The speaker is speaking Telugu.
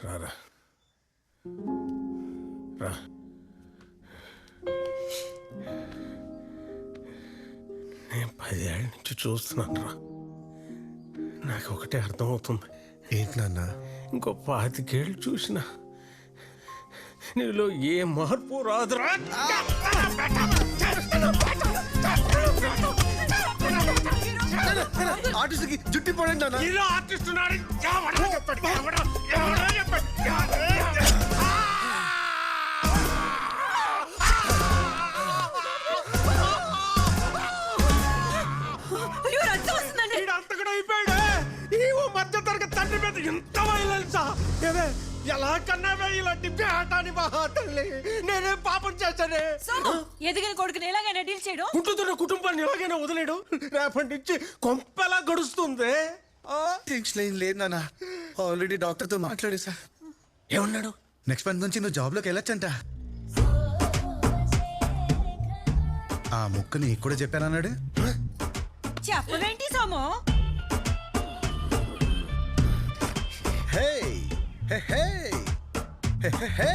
రారా రా. నేను 10 ఏళ్ళ నుంచి చూస్తున్నాను రా. నాకు ఒకటే అర్థమవుతుంది. ఏంటి నాన్న? ఇంకో 25 ఏళ్ళు చూసినా నీలో ఏ మార్పు రాదురా. ఆర్టిస్ట్కి జుట్టి పడండి నాన్న. ఇలా ఆర్టిస్ట్ ఉన్నాడు. ఎవడో చెప్పాడు, ఎవడో చెప్పాడు. తండ్రి మీద ఇంత వైలెన్సా? ఎలా కన్నావే ఇలాంటి బేటాని మహాతల్లి? నేనే పాపం చేశానే. ఎదిగిన కొడుకుని ఎలాగైనా డీల్ చేయడం, పుట్టుతున్న కుటుంబాన్ని ఎలాగైనా వదిలేడు. రేపటి నుంచి కొంపెలా గడుస్తుంది. టెన్షన్ ఏం లేదు నాన్న. ఆల్రెడీ డాక్టర్తో మాట్లాడేసా. ఏమన్నాడు? నెక్స్ట్ మంత్ నుంచి నువ్వు జాబ్లోకి వెళ్ళొచ్చంట. ఆ ముక్క నీకు కూడా చెప్పానన్నాడు. చెప్పవేంటి సోము? హే హే హే హే హే